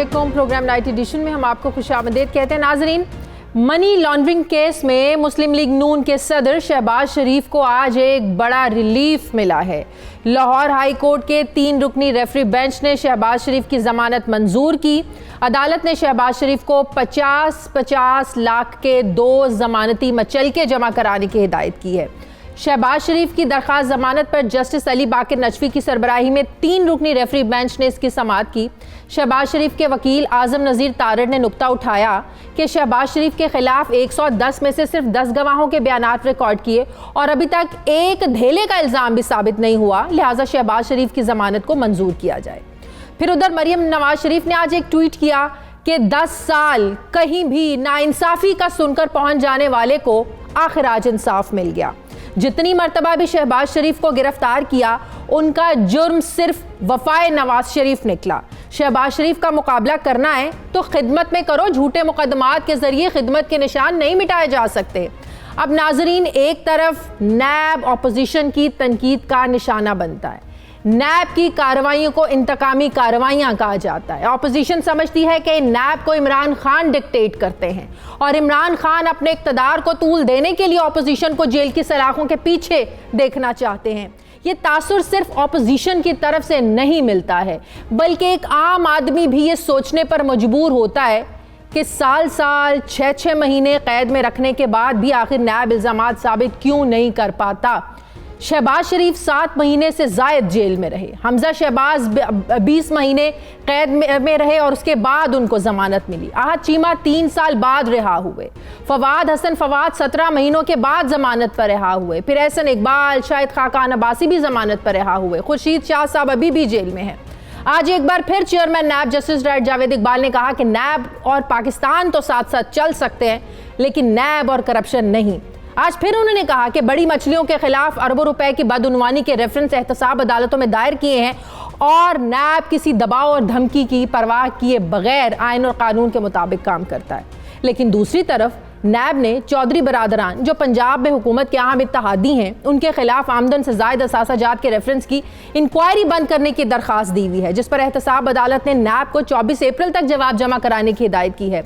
अस्सलामुअलैकुम। Programme night addition में हम आपको खुशामदीद कहते हैं। नाजरीन, मनी लॉन्ड्रिंग केस में मुस्लिम लीग नून के सदर शहबाज शरीफ को आज एक बड़ा रिलीफ मिला है। लाहौर हाई कोर्ट के 3 रुकनी रेफरी बेंच ने शहबाज शरीफ की जमानत मंजूर की। अदालत ने शहबाज शरीफ को 50-50 लाख के 2 जमानती मचलके जमा कराने की हिदायत की है। शहबाज शरीफ की दरख्वास्त जमानत पर जस्टिस अली बाकर नजफी की सरबराही में 3 रुकनी रेफरी बेंच ने इसकी समाअत की। शहबाज शरीफ के वकील आजम नज़ीर तारड़ ने नुक्ता उठाया कि शहबाज शरीफ के खिलाफ 110 में से सिर्फ 10 गवाहों के बयानात रिकॉर्ड किए और अभी तक एक धेले का इल्ज़ाम भी साबित नहीं हुआ, लिहाजा शहबाज शरीफ की जमानत को मंजूर किया जाए। फिर उधर मरियम नवाज शरीफ ने आज एक ट्वीट किया कि 10 साल कहीं भी नाइंसाफ़ी का सुनकर पहुंच जाने वाले को आखिर आज इंसाफ मिल गया। जितनी मर्तबा भी शहबाज शरीफ को गिरफ्तार किया, उनका जुर्म सिर्फ वफाए नवाज शरीफ निकला। शहबाज शरीफ का मुकाबला करना है तो खिदमत में करो, झूठे मुकदमात के जरिए खिदमत के निशान नहीं मिटाए जा सकते। अब नाजरीन, एक तरफ नैब अपोजिशन की तनकीद का निशाना बनता है, नैब की कार्रवाइयों को इंतकामी कार्रवाइयाँ कहा जाता है। अपोजिशन समझती है कि नैब को इमरान खान डिक्टेट करते हैं और इमरान खान अपने इक़्तिदार को तूल देने के लिए अपोजिशन को जेल की सलाखों के पीछे देखना चाहते हैं। ये तासुर सिर्फ अपोजिशन की तरफ से नहीं मिलता है, बल्कि एक आम आदमी भी ये सोचने पर मजबूर होता है कि साल 6 महीने कैद में रखने के बाद भी आखिर नैब इल्ज़ामात साबित क्यों नहीं कर पाता। शहबाज शरीफ 7 महीने से ज़ायद जेल में रहे, हमजा शहबाज 20 महीने कैद में रहे और उसके बाद उनको ज़मानत मिली। आहद चीमा 3 साल बाद रिहा हुए। फवाद हसन 17 महीनों के बाद ज़मानत पर रिहा हुए। फिर एहसन इकबाल, शाहिद खाकान अब्बासी भी ज़मानत पर रिहा हुए। खुर्शीद शाह साहब अभी भी जेल में हैं। आज एक बार फिर चेयरमैन नैब जस्टिस राइट जावेद इकबाल ने कहा कि नैब और पाकिस्तान तो साथ साथ चल सकते हैं, लेकिन नैब और करप्शन नहीं। आज फिर उन्होंने कहा कि बड़ी मछलियों के खिलाफ अरबों रुपए की बदउनवानी के रेफरेंस एहतसाब अदालतों में दायर किए हैं और नैब किसी दबाव और धमकी की परवाह किए बगैर आइन और कानून के मुताबिक काम करता है। लेकिन दूसरी तरफ नैब ने चौधरी बरादरान जो पंजाब में हुकूमत के अहम इत्तेहादी हैं, उनके खिलाफ आमदन से ज़ायद असासाजात के रेफरेंस की इंक्वायरी बंद करने की दरख्वास्त दी हुई है, जिस पर एहतसाब अदालत ने नैब को 24 अप्रैल तक जवाब जमा कराने की हिदायत की है।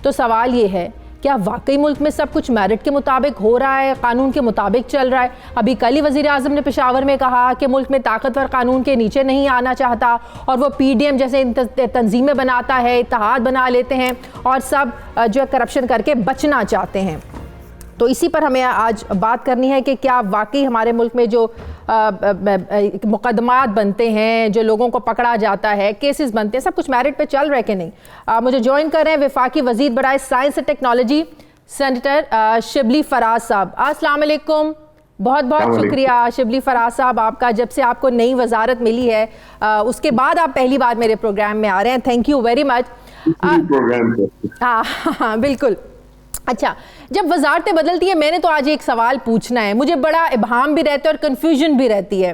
तो सवाल ये है, क्या वाकई मुल्क में सब कुछ मेरिट के मुताबिक हो रहा है, कानून के मुताबिक चल रहा है? अभी कल ही वज़ीर आज़म ने पेशावर में कहा कि मुल्क में ताकतवर कानून के नीचे नहीं आना चाहता और वो PDM जैसे तंजीमें बनाता है, इत्तेहाद बना लेते हैं और सब जो है करप्शन करके बचना चाहते हैं। तो इसी पर हमें आज बात करनी है कि क्या वाकई हमारे मुल्क में जो मुकदमात बनते हैं, जो लोगों को पकड़ा जाता है, केसेस बनते हैं, सब कुछ मेरिट पे चल रहा है कि नहीं। मुझे ज्वाइन कर रहे हैं वफाकी वज़ीर बराए साइंस और टेक्नोलॉजी सेनेटर शिबली फराज साहब। अस्सलाम वालेकुम। बहुत बहुत शुक्रिया शिबली फराज साहब आपका, जब से आपको नई वजारत मिली है उसके बाद आप पहली बार मेरे प्रोग्राम में आ रहे हैं। Thank you very much. हाँ बिल्कुल। अच्छा, जब वजारतें बदलती है, मैंने तो आज एक सवाल पूछना है, मुझे बड़ा इबहाम भी रहता है और कन्फ्यूजन भी रहती है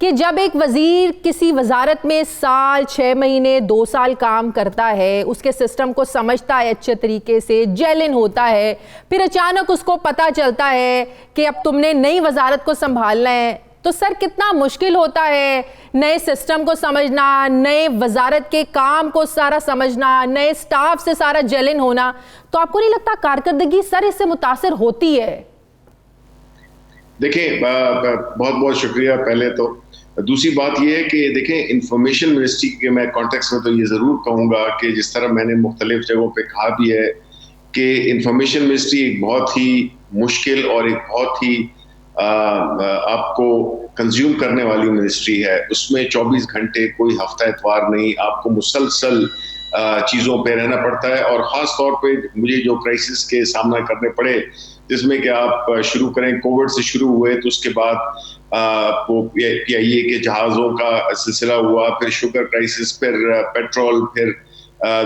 कि जब एक वज़ीर किसी वजारत में साल 6 महीने 2 साल काम करता है, उसके सिस्टम को समझता है अच्छे तरीके से, जेलिन होता है, फिर अचानक उसको पता चलता है कि अब तुमने नई वजारत को संभालना है, तो सर कितना मुश्किल होता है नए सिस्टम को समझना, नए वजारत के काम को सारा समझना, नए स्टाफ से सारा जेलिन होना। तो आपको नहीं लगता कारकर्दगी सर इससे मुतासिर होती है? देखिए, बहुत बहुत शुक्रिया पहले तो। दूसरी बात यह है कि देखें, इंफॉर्मेशन मिनिस्ट्री के मैं कॉन्टेक्स्ट में तो ये ज़रूर कहूँगा कि जिस तरह मैंने मुख्तलिफ जगहों पे कहा भी है कि इंफॉर्मेशन मिनिस्ट्री एक बहुत ही मुश्किल और एक बहुत ही आपको कंज्यूम करने वाली मिनिस्ट्री है। उसमें 24 घंटे कोई हफ्ता इतवार नहीं, आपको मुसलसल चीज़ों पे रहना पड़ता है। और ख़ास तौर पे मुझे जो क्राइसिस के सामना करने पड़े, जिसमें कि आप शुरू करें कोविड से शुरू हुए, तो उसके बाद वो PIA के जहाज़ों का सिलसिला हुआ, फिर शुगर क्राइसिस, फिर पेट्रोल, फिर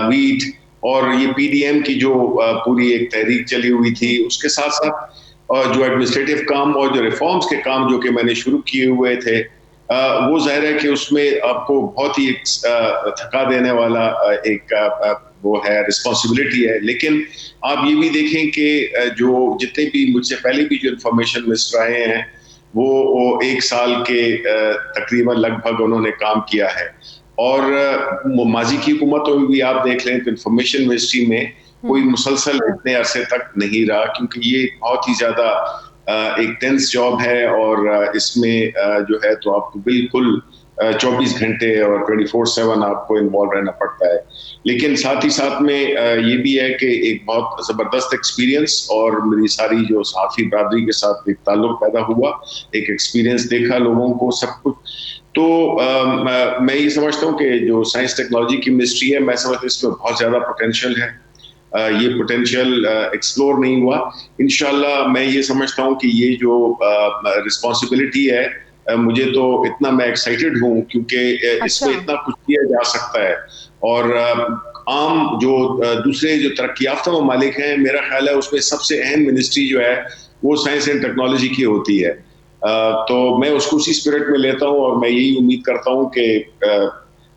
वीट और ये PDM की जो पूरी एक तहरीक चली हुई थी, उसके साथ साथ और जो एडमिनिस्ट्रेटिव काम और जो रिफॉर्म्स के काम जो कि मैंने शुरू किए हुए थे, वो जाहिर है कि उसमें आपको बहुत ही थका देने वाला एक वो है, रिस्पॉन्सिबिलिटी है। लेकिन आप ये भी देखें कि जो जितने भी मुझसे पहले भी जो इंफॉर्मेशन मिनिस्टर आए हैं, वो 1 साल के तकरीबन लगभग उन्होंने काम किया है और माजी की हुकूमतों में भी आप देख लें तो इंफॉर्मेशन मिनिस्ट्री में कोई मुसलसल इतने अरसे तक नहीं रहा, क्योंकि ये बहुत ही ज्यादा एक टेंस जॉब है और इसमें जो है तो आपको बिल्कुल 24 घंटे और 24/7 आपको इन्वॉल्व रहना पड़ता है। लेकिन साथ ही साथ में ये भी है कि एक बहुत जबरदस्त एक्सपीरियंस और मेरी सारी जो सहाफ़ी बरादरी के साथ एक ताल्लुक पैदा हुआ, एक एक्सपीरियंस देखा लोगों को सब कुछ। तो मैं ये समझता हूँ कि जो साइंस टेक्नोलॉजी की मिनिस्ट्री है, मैं समझता हूँ इसमें बहुत ज़्यादा पोटेंशियल है। ये पोटेंशियल एक्सप्लोर नहीं हुआ। इंशाल्लाह मैं ये समझता हूँ कि ये जो रिस्पॉन्सिबिलिटी है, मुझे तो इतना मैं एक्साइटेड हूँ क्योंकि इसमें इतना कुछ किया जा सकता है। और आम जो दूसरे जो तरक्की याफ्ता ममालिक हैं, मेरा ख्याल है उसमें सबसे अहम मिनिस्ट्री जो है वो साइंस एंड टेक्नोलॉजी की होती है। तो मैं उसको उसी स्पिरिट में लेता हूँ और मैं यही उम्मीद करता हूँ कि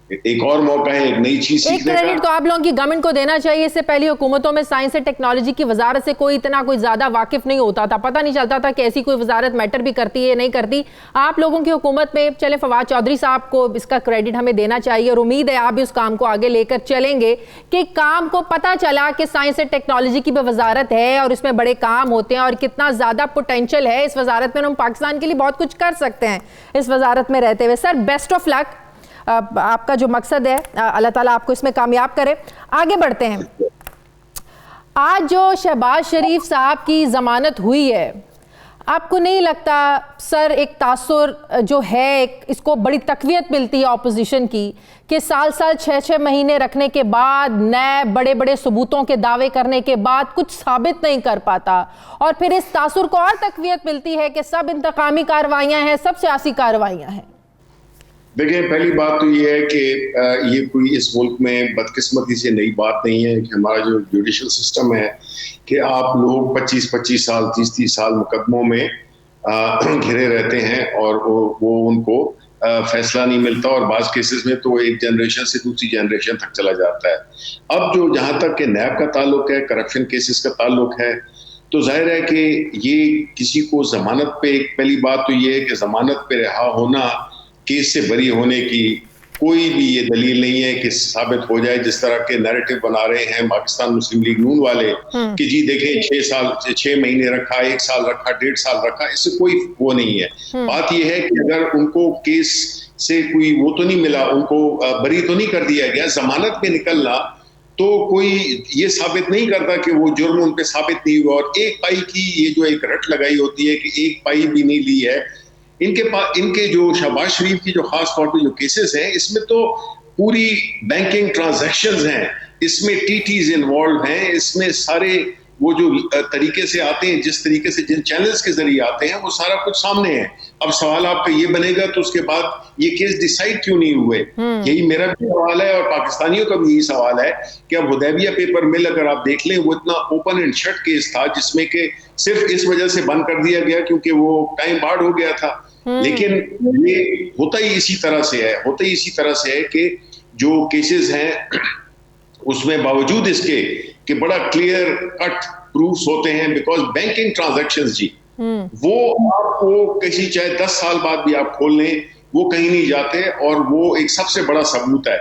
एक और मौका है एक नई चीज सीखने का। क्रेडिट तो आप लोगों की गवर्नमेंट को देना चाहिए। इससे पहली हुकूमतों में साइंस एंड टेक्नोलॉजी की वजारत से कोई इतना कोई ज्यादा वाकिफ नहीं होता था, पता नहीं चलता था कि ऐसी कोई वजारत मैटर भी करती है नहीं करती। आप लोगों की हुकूमत में चले फवाद चौधरी साहब को इसका क्रेडिट हमें देना चाहिए और उम्मीद है आप भी उस काम को आगे लेकर चलेंगे कि काम को पता चला कि साइंस एंड टेक्नोलॉजी की भी वजारत है और इसमें बड़े काम होते हैं और कितना ज्यादा पोटेंशियल है इस वजारत में। हम पाकिस्तान के लिए बहुत कुछ कर सकते हैं इस वजारत में रहते हुए। सर बेस्ट ऑफ लक, आपका जो मकसद है अल्लाह ताला आपको इसमें कामयाब करे। आगे बढ़ते हैं। आज जो शहबाज शरीफ साहब की जमानत हुई है, आपको नहीं लगता सर एक तासुर जो है इसको बड़ी तकवीत मिलती है ऑपोजिशन की कि साल 6-6 महीने रखने के बाद नए बड़े बड़े सबूतों के दावे करने के बाद कुछ साबित नहीं कर पाता, और फिर इस तासुर को और तकवीत मिलती है कि सब इंतकामी कार्रवाइयाँ हैं, सब सियासी कार्रवाइयाँ हैं। देखिए, पहली बात तो ये है कि ये कोई इस मुल्क में बदकिस्मती से नई बात नहीं है कि हमारा जो जुडिशल सिस्टम है कि आप लोग 25-25 साल 30-30 साल मुकदमों में घिरे रहते हैं और वो उनको फैसला नहीं मिलता और बाज़ केसेस में तो एक जनरेशन से दूसरी जनरेशन तक चला जाता है। अब जो जहाँ तक कि नैब का ताल्लुक है, करप्शन केसेस का ताल्लुक है, तो जाहिर है कि ये किसी को जमानत पे, एक पहली बात तो ये है कि जमानत पे रिहा होना केस से बरी होने की कोई भी ये दलील नहीं है कि साबित हो जाए, जिस तरह के नैरेटिव बना रहे हैं पाकिस्तान मुस्लिम लीग नून वाले कि जी देखें 6 महीने रखा, 1 साल रखा, 1.5 साल रखा, इससे कोई वो नहीं है। बात ये है कि अगर उनको केस से कोई वो तो नहीं मिला, उनको बरी तो नहीं कर दिया गया, जमानत में निकलना तो कोई ये साबित नहीं करता कि वो जुर्म उन पे साबित नहीं हुआ। और एक पाई की ये जो एक रट लगाई होती है कि एक पाई भी नहीं ली है, इनके जो शहबाज शरीफ की जो खास तौर पे जो केसेस हैं, इसमें तो पूरी बैंकिंग ट्रांजैक्शंस हैं, इसमें टीटीज इन्वॉल्व हैं, इसमें सारे वो जो तरीके से आते हैं, जिस तरीके से जिन चैनल्स के जरिए आते हैं, वो सारा कुछ सामने है। अब सवाल आपका ये बनेगा तो उसके बाद ये केस डिसाइड क्यों नहीं हुए, यही मेरा भी सवाल है और पाकिस्तानियों का भी यही सवाल है कि अब हुदैबिया पेपर मिल अगर आप देख लें, वो इतना ओपन एंड शट केस था जिसमें कि सिर्फ इस वजह से बंद कर दिया गया क्योंकि वो टाइम बार्ड हो गया था। लेकिन ये होता ही इसी तरह से है कि जो केसेस हैं उसमें बावजूद इसके कि बड़ा क्लियर कट प्रूफ्स होते हैं, बिकॉज बैंकिंग ट्रांजैक्शंस जी वो आपको किसी चाहे 10 साल बाद भी आप खोल लें, वो कहीं नहीं जाते और वो एक सबसे बड़ा सबूत है।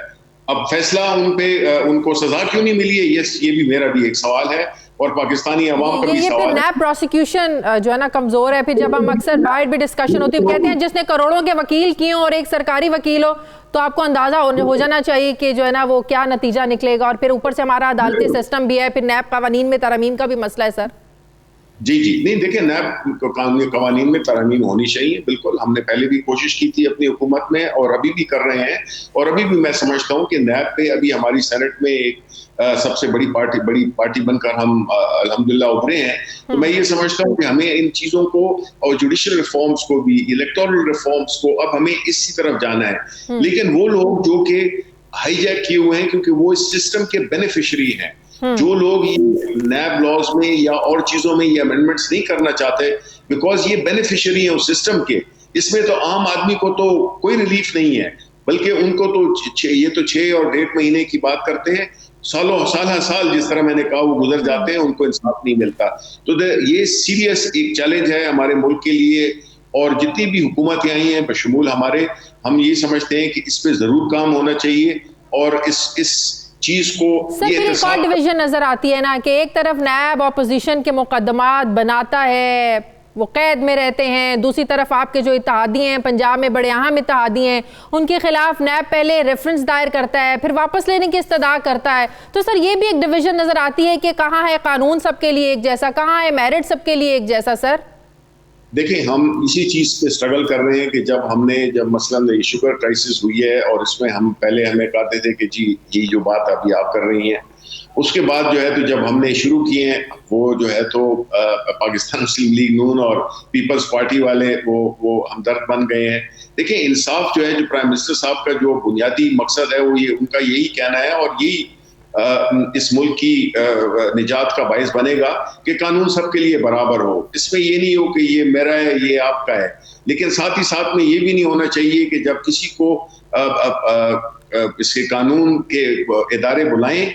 अब फैसला उनको सजा क्यों नहीं मिली है, ये भी मेरा भी एक सवाल है और पाकिस्तानी अवाम का भी सवाल है। नैब प्रोसिक्यूशन जो है ना कमजोर है। फिर जब हम अक्सर बाहर भी डिस्कशन होती है, कहते हैं जिसने करोड़ों के वकील किए और एक सरकारी वकील हो तो आपको अंदाजा हो जाना चाहिए कि जो है ना वो क्या नतीजा निकलेगा। और फिर ऊपर से हमारा अदालती सिस्टम भी है, फिर नैब कवानीन में तरमीम का भी मसला है सर। जी नहीं, देखिए नैब कवानीन में तरमीम होनी चाहिए, बिल्कुल हमने पहले भी कोशिश की थी अपनी हुकूमत में और अभी भी कर रहे हैं। और अभी भी मैं समझता हूँ कि नैब पे अभी हमारी सेनेट में एक सबसे बड़ी पार्टी बनकर हम अल्हम्दुलिल्लाह उभरे हैं। तो मैं ये समझता हूँ कि हमें इन चीजों को और जुडिशियल रिफॉर्म्स को भी, इलेक्टोरल रिफॉर्म्स को, अब हमें इसी तरफ जाना है। लेकिन वो लोग जो कि हाईजैक किए हुए हैं क्योंकि वो इस सिस्टम के बेनिफिशियरी हैं, जो लोग ये नैब लॉज में या और चीजों में ये अमेंडमेंट्स नहीं करना चाहते बिकॉज ये बेनिफिशियरी है उस सिस्टम के, इसमें तो आम आदमी को तो कोई रिलीफ नहीं है, बल्कि उनको तो ये तो 6 और 1.5 महीने की बात करते हैं, साल जिस तरह मैंने कहा वो गुजर जाते हैं, उनको इंसाफ नहीं मिलता। तो ये सीरियस एक चैलेंज है हमारे मुल्क के लिए और जितनी भी हुकूमतें आई हैं बशमूल हमारे, हम ये समझते हैं कि इस पे जरूर काम होना चाहिए और इस चीज को सर फिर एक और डिवीजन नजर आती है ना कि एक तरफ नैब अपोजिशन के मुकदमात बनाता है, वो कैद में रहते हैं, दूसरी तरफ आपके जो इत्तेहादी हैं पंजाब में बड़े अहम इत्तेहादी हैं उनके खिलाफ नैब पहले रेफरेंस दायर करता है फिर वापस लेने की इस्तदा करता है। तो सर ये भी एक डिवीजन नजर आती है कि कहाँ है कानून सबके लिए एक जैसा, कहाँ है मेरिट सबके लिए एक जैसा। सर देखिए, हम इसी चीज पे स्ट्रगल कर रहे हैं कि जब मसलन शुगर क्राइसिस हुई है और इसमें हम पहले हमें कहते थे कि जी ये जो बात अभी आप कर रही हैं, उसके बाद जो है तो जब हमने शुरू किए हैं वो जो है तो पाकिस्तान मुस्लिम लीग नून और पीपल्स पार्टी वाले वो हमदर्द बन गए हैं। देखिए, इंसाफ जो है, जो प्राइम मिनिस्टर साहब का जो बुनियादी मकसद है वो ये उनका यही कहना है और यही इस मुल्क की निजात का बायस बनेगा कि कानून सबके लिए बराबर हो। इसमें ये नहीं हो कि ये मेरा है ये आपका है, लेकिन साथ ही साथ में ये भी नहीं होना चाहिए कि जब किसी को इसके कानून के इदारे बुलाएं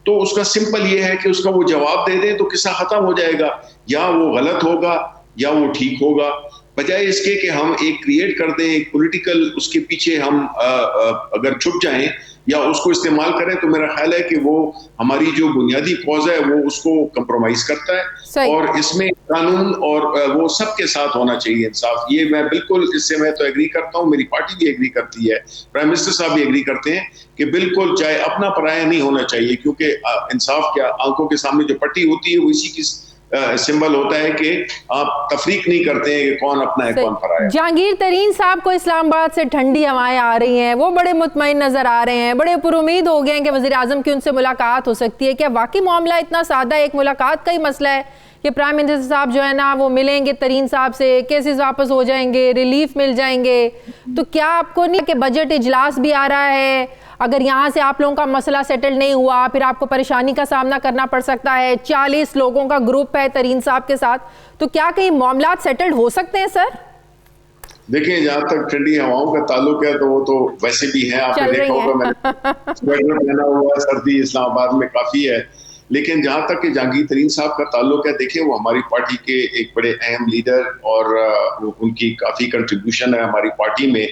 तो उसका सिंपल ये है कि उसका वो जवाब दे दें तो किस्सा खत्म हो जाएगा, या वो गलत होगा या वो ठीक होगा, बजाय इसके कि हम एक क्रिएट कर दें एक पॉलिटिकल, उसके पीछे हम अगर छुप जाएं या उसको इस्तेमाल करें तो मेरा ख्याल है कि वो हमारी जो बुनियादी कॉज है वो उसको कंप्रोमाइज करता है। और इसमें कानून और वो सबके साथ होना चाहिए इंसाफ। ये मैं बिल्कुल इससे मैं तो एग्री करता हूँ, मेरी पार्टी भी एग्री करती है, प्राइम मिनिस्टर साहब भी एग्री करते हैं कि बिल्कुल चाहे अपना पराया नहीं होना चाहिए, क्योंकि इंसाफ क्या आंखों के सामने जो पट्टी होती है वो इसी की सिंबल होता है कि आप तफरीक नहीं करते हैं कि कौन अपना है कौन पराया है। जहांगीर तरीन साहब को इस्लामाबाद से ठंडी हवाएं आ रही हैं, वो बड़े मुतमईन नजर आ रहे हैं, बड़े पुरुमीद हो गए हैं कि वजीर आजम की उनसे मुलाकात हो सकती है। क्या वाकई मामला इतना सादा एक मुलाकात का ही मसला है कि प्राइम मिनिस्टर साहब जो है ना वो मिलेंगे तरीन साहब से, केसेस वापस हो जाएंगे, रिलीफ मिल जाएंगे? तो क्या आपको नहीं कि बजट इजलास भी आ रहा है, अगर यहाँ से आप लोगों का मसला सेटल नहीं हुआ फिर आपको परेशानी का सामना करना पड़ सकता है, 40 लोगों का ग्रुप है तरीन साहब के साथ, तो क्या कहीं मामला सेटल्ड हो सकते हैं? सर देखिए, जहाँ तक ठंडी हवाओं का ताल्लुक है तो वो तो वैसे भी है, आपने देखा होगा मैंने स्वेटर पहना हुआ, सर्दी इस्लामाबाद में काफी है। लेकिन जहाँ तक कि जहांगीर तरीन साहब का ताल्लुक है, देखिए वो हमारी पार्टी के एक बड़े अहम लीडर और उनकी काफी कंट्रीब्यूशन है हमारी पार्टी में।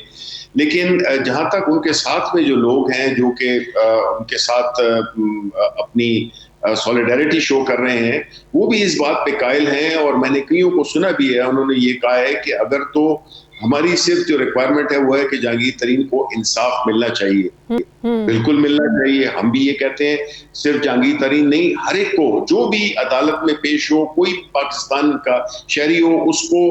लेकिन जहां तक उनके साथ में जो लोग हैं जो कि उनके साथ अपनी सॉलिडारिटी शो कर रहे हैं, वो भी इस बात पे कायल हैं और मैंने कईयों को सुना भी है, उन्होंने ये कहा है कि अगर तो हमारी सिर्फ जो रिक्वायरमेंट है वो है कि जहांगीर तरीन को इंसाफ मिलना चाहिए, बिल्कुल मिलना चाहिए। हम भी ये कहते हैं, सिर्फ जहांगीर तरीन नहीं, हर एक को जो भी अदालत में पेश हो, कोई पाकिस्तान का शहरी हो, उसको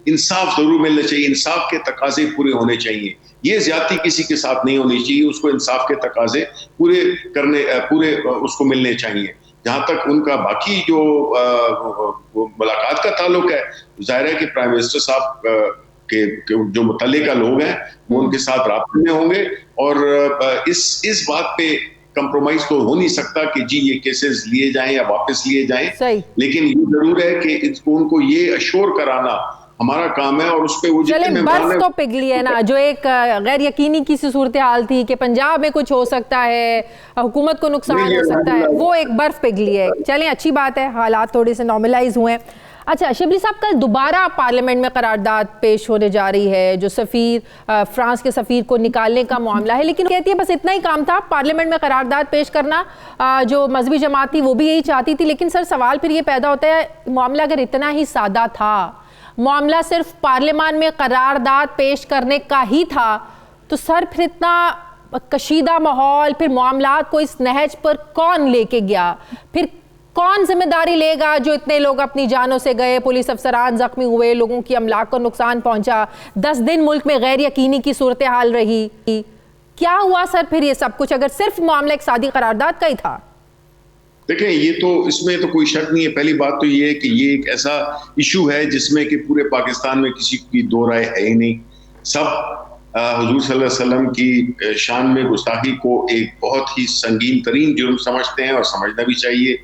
इंसाफ जरूर मिलना चाहिए, इंसाफ के तकाजे पूरे होने चाहिए। ये ज्यादती किसी के साथ नहीं होनी चाहिए, उसको इंसाफ के तकाजे पूरे उसको मिलने चाहिए। जहां तक उनका बाकी जो मुलाकात का ताल्लुक है, जाहिर है कि प्राइम मिनिस्टर साहब के जो मुतल्लिका लोग हैं वो उनके साथ राब्ते में होंगे और इस बात पे कंप्रोमाइज तो हो नहीं सकता कि जी ये केसेस लिए जाएं या वापस लिए जाएं, लेकिन ये जरूर है कि उनको ये अश्योर कराना हमारा काम है। और उस पे वो चले बर्फ तो पिघली है ना, जो एक गैर यकीनी की सूरत हाल थी कि पंजाब में कुछ हो सकता है, हुकूमत को नुकसान हो सकता है, वो एक बर्फ पिघली है। चलें, अच्छी बात है, हालात थोड़े से नॉर्मलाइज हुए हैं। अच्छा शिबली साहब, कल दोबारा पार्लियामेंट में करारदाद पेश होने जा रही है, जो फ्रांस के सफ़ीर को निकालने का मामला है, लेकिन कहती है बस इतना ही काम था पार्लियामेंट में करारदाद पेश करना, जो मजहबी जमात थी वो भी यही चाहती थी। लेकिन सर सवाल फिर ये पैदा होता है, मामला अगर इतना ही सादा था, मामला सिर्फ पार्लियामेंट में करारदाद पेश करने का ही था, तो सर फिर इतना कशीदा माहौल, फिर मामलात को इस नहज पर कौन लेके गया? फिर कौन जिम्मेदारी लेगा? जो इतने लोग अपनी जानों से गए, पुलिस अफसरान जख्मी हुए, लोगों की अमलाक को नुकसान पहुंचा, 10 दिन मुल्क में गैर यकीनी की सूरत हाल रही, क्या हुआ सर फिर ये सब कुछ, अगर सिर्फ मामला एक सादी करारदाद का ही था? देखें, ये तो इसमें तो कोई शक नहीं है। पहली बात तो ये है कि ये एक ऐसा इशू है जिसमें कि पूरे पाकिस्तान में किसी की दो राय है ही नहीं। सब हुजूर सल्लल्लाहु अलैहि वसल्लम की शान में गुस्ताखी को एक बहुत ही संगीन तरीन जुर्म समझते हैं और समझना भी चाहिए।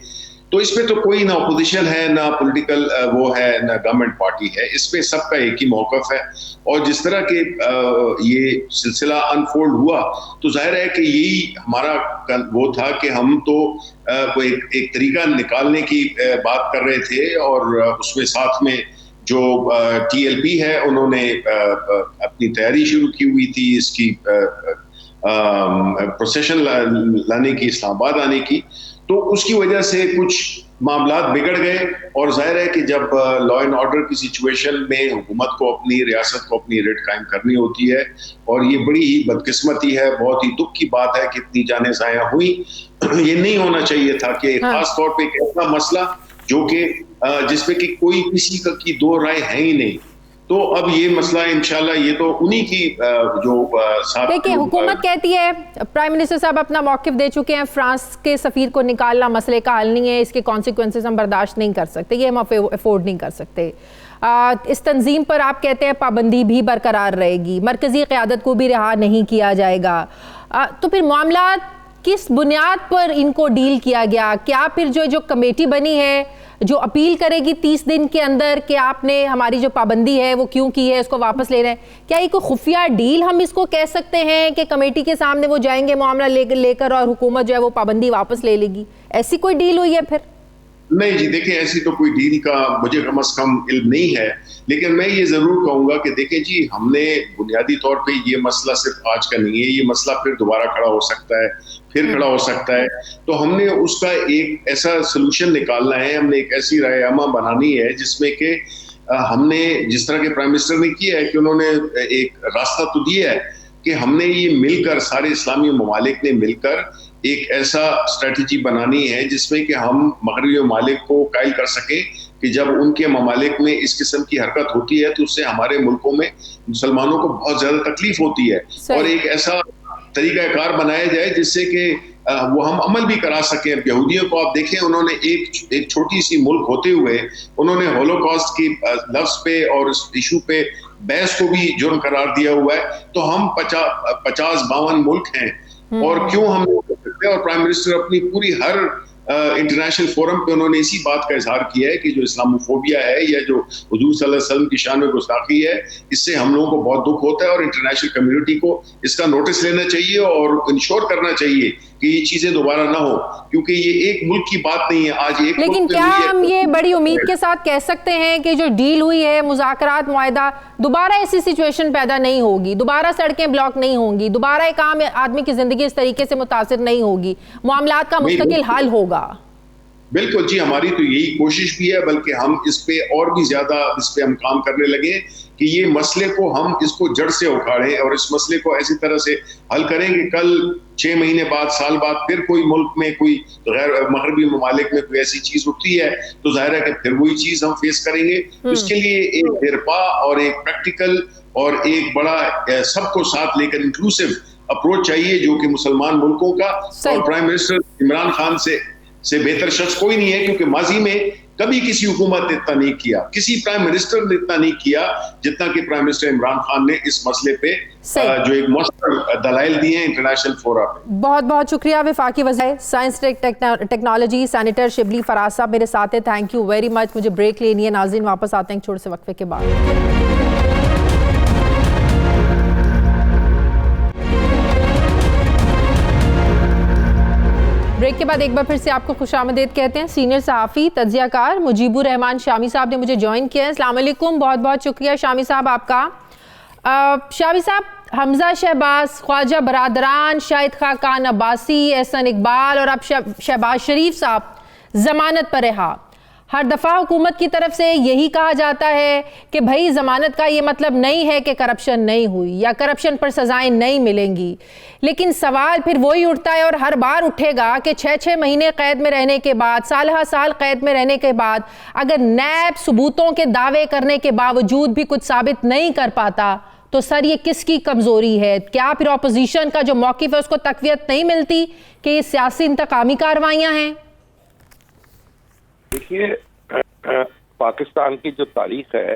तो इसमें तो कोई ना अपोजिशन है, ना पॉलिटिकल वो है, ना गवर्नमेंट पार्टी है, इसमें सबका एक ही मौकफ है। और जिस तरह के ये सिलसिला अनफोल्ड हुआ तो जाहिर है कि यही हमारा वो था कि हम तो एक तरीका निकालने की बात कर रहे थे और उसमें साथ में जो TLP है उन्होंने अपनी तैयारी शुरू की हुई थी इसकी प्रोसेशन लाने की, इस्लामाबाद आने की, तो उसकी वजह से कुछ मामलात बिगड़ गए। और जाहिर है कि जब लॉ एंड ऑर्डर की सिचुएशन में हुकूमत को अपनी रियासत को अपनी रेड कायम करनी होती है, और ये बड़ी ही बदकिस्मती है, बहुत ही दुख की बात है कि इतनी जानें ज़ाया हुई। ये नहीं होना चाहिए था कि खास तौर पे एक ऐसा मसला जो कि जिसमें कि कोई किसी की दो राय है ही नहीं। तो अब ये मसला इंशाल्लाह ये तो उन्हीं की जो साथ। देखिए, हुकूमत कहती है, प्राइम मिनिस्टर साहब अपना मौक़िफ़ दे चुके हैं, फ्रांस के सफ़ीर को निकालना मसले का हल नहीं है, इसके कॉन्सिक्वेंसेस हम बर्दाश्त नहीं कर सकते, ये हम अफोर्ड नहीं कर सकते। इस तंजीम पर आप कहते हैं पाबंदी भी बरकरार रहेगी, मरकज़ी क़यादत को भी रिहा नहीं किया जाएगा। तो फिर मामला किस बुनियाद पर इनको डील किया गया? क्या फिर जो कमेटी बनी है जो अपील करेगी 30 दिन के अंदर कि आपने हमारी जो पाबंदी है वो क्यों की है, उसको वापस ले रहे हैं, क्या ये कोई खुफिया डील हम इसको कह सकते हैं कि कमेटी के सामने वो जाएंगे मामला लेकर और हुकूमत जो है वो पाबंदी वापस ले लेगी? ऐसी कोई डील हुई है फिर? नहीं जी, देखिए ऐसी तो कोई डील का मुझे कम से कम इल्म नहीं है, लेकिन मैं ये जरूर कहूंगा कि देखें जी, हमने बुनियादी तौर पे ये मसला सिर्फ आज का नहीं है, ये मसला फिर दोबारा खड़ा हो सकता है, फिर खड़ा हो सकता है। तो हमने उसका एक ऐसा सोल्यूशन निकालना है, हमने एक ऐसी रायनामा बनानी है जिसमें कि हमने जिस तरह के प्राइम मिनिस्टर ने किया है कि उन्होंने एक रास्ता तो दिया है कि हमने ये मिलकर, सारे इस्लामी ममालिक ने मिलकर एक ऐसा स्ट्रेटजी बनानी है जिसमें कि हम मगरबी ममालिक को कायल कर सकें कि जब उनके ममालिक में इस किस्म की हरकत होती है तो उससे हमारे मुल्कों में मुसलमानों को बहुत ज्यादा तकलीफ होती है, और एक ऐसा तरीकाकार बनाया जाए जिससे कि वो हम अमल भी करा सकें। यहूदियों को आप देखें, उन्होंने एक छोटी सी मुल्क होते हुए उन्होंने होलोकॉस्ट की लफ्ज पे और इस इशू पे बहस को भी जुर्म करार दिया हुआ है। तो हम 50-52 मुल्क हैं, और क्यों हम नहीं कर सकते? और प्राइम मिनिस्टर अपनी पूरी हर इंटरनेशनल फोरम पे उन्होंने इसी बात का इजहार किया है कि जो इस्लामोफोबिया है या जो हुजूर सल्लल्लाहु अलैहि वसल्लम की शान में गुस्ताखी है, इससे हम लोगों को बहुत दुख होता है, और इंटरनेशनल कम्युनिटी को इसका नोटिस लेना चाहिए और इंश्योर करना चाहिए कि ये चीजें दोबारा ना हो, क्योंकि ये एक मुल्क की बात नहीं है। आज एक लेकिन क्या हम ये बड़ी उम्मीद के साथ कह सकते हैं कि जो डील हुई है, मुज़ाकरात, मुआहदा, दोबारा ऐसी सिचुएशन पैदा नहीं होगी, दोबारा सड़कें ब्लॉक नहीं होंगी, दोबारा एक आम आदमी की जिंदगी इस तरीके से मुतासिर नहीं होगी, मामलात का मुस्तकिल हल होगा? बिल्कुल जी, हमारी तो यही कोशिश भी है, बल्कि हम इस पे और भी ज्यादा इस पे हम काम करने लगे कि ये मसले को हम इसको जड़ से उखाड़ें और इस मसले को ऐसी तरह से हल करें कि कल 6 महीने बाद, साल बाद फिर कोई मुल्क में, कोई गैर मगरबी ममालिक में कोई ऐसी चीज उठती है तो जाहिर है कि फिर वही चीज हम फेस करेंगे। तो इसके लिए एक निर्पा और एक प्रैक्टिकल और एक बड़ा सबको साथ लेकर इंक्लूसिव अप्रोच चाहिए, जो कि मुसलमान मुल्कों का, और प्राइम मिनिस्टर इमरान खान से बेहतर शख्स कोई नहीं है, क्योंकि माजी में कभी किसी हुकूमत ने इतना नहीं किया, किसी प्राइम मिनिस्टर ने इतना नहीं किया जितना कि प्राइम मिनिस्टर इमरान खान ने इस मसले पे जो एक मौसर दलाइल दिए हैं इंटरनेशनल फोरा पे। बहुत बहुत शुक्रिया वफाकी वज़ीर science technology senator Shibli Faraz sahab मेरे साथ है, थैंक यू वेरी मच। मुझे ब्रेक लेनी है, नाज़रीन वापस आते हैं छोटे से वक्फे के बाद। ब्रेक के बाद एक बार फिर से आपको खुशामदीद कहते हैं। सीनियर सहाफ़ी तज्ज़ियाकार मुजीबुर रहमान शामी साहब ने मुझे ज्वाइन किया है। अस्सलाम वालेकुम, बहुत बहुत शुक्रिया शामी साहब आपका। शामी साहब, हमज़ा शहबाज, ख्वाजा बरादरान, शाहिद खाकान अब्बासी, एहसन इकबाल और अब शहबाज शरीफ साहब ज़मानत पर रहा। हर दफ़ा हुकूमत की तरफ से यही कहा जाता है कि भाई ज़मानत का ये मतलब नहीं है कि करप्शन नहीं हुई या करप्शन पर सज़ाएं नहीं मिलेंगी, लेकिन सवाल फिर वही उठता है और हर बार उठेगा कि 6-6 महीने कैद में रहने के बाद, साल कैद में रहने के बाद अगर नैब सबूतों के दावे करने के बावजूद भी कुछ साबित नहीं कर पाता तो सर ये किसकी कमज़ोरी है? क्या फिर अपोजिशन का जो मौक़िफ़ है उसको तक़वियत नहीं मिलती कि ये सियासी इंतकामी कार्रवाइयाँ हैं? देखिए, पाकिस्तान की जो तारीख है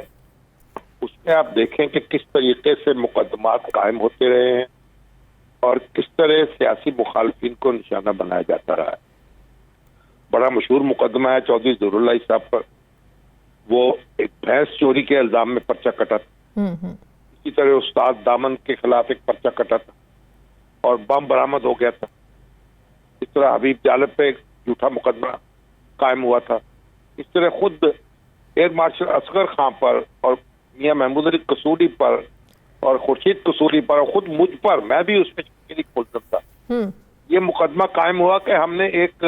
उसमें आप देखें कि किस तरीके से मुकदमात कायम होते रहे हैं और किस तरह सियासी मुखालफिन को निशाना बनाया जाता रहा है। बड़ा मशहूर मुकदमा है चौधरी ज़हरुल्लाह साहब पर, वो एक भैंस चोरी के इल्जाम में पर्चा कटा था। इसी तरह उस्ताद दामन के खिलाफ एक पर्चा कटा था और बम बरामद हो गया था। इस तरह हबीब जालिब पे एक झूठा मुकदमा कायम हुआ था। इस तरह खुद एयर मार्शल असगर खां पर और मियां महमूद अली कसूरी पर और खुर्शीद कसूरी पर और खुद मुझ पर, मैं भी उसमें मुलज़म था। ये मुकदमा कायम हुआ कि हमने एक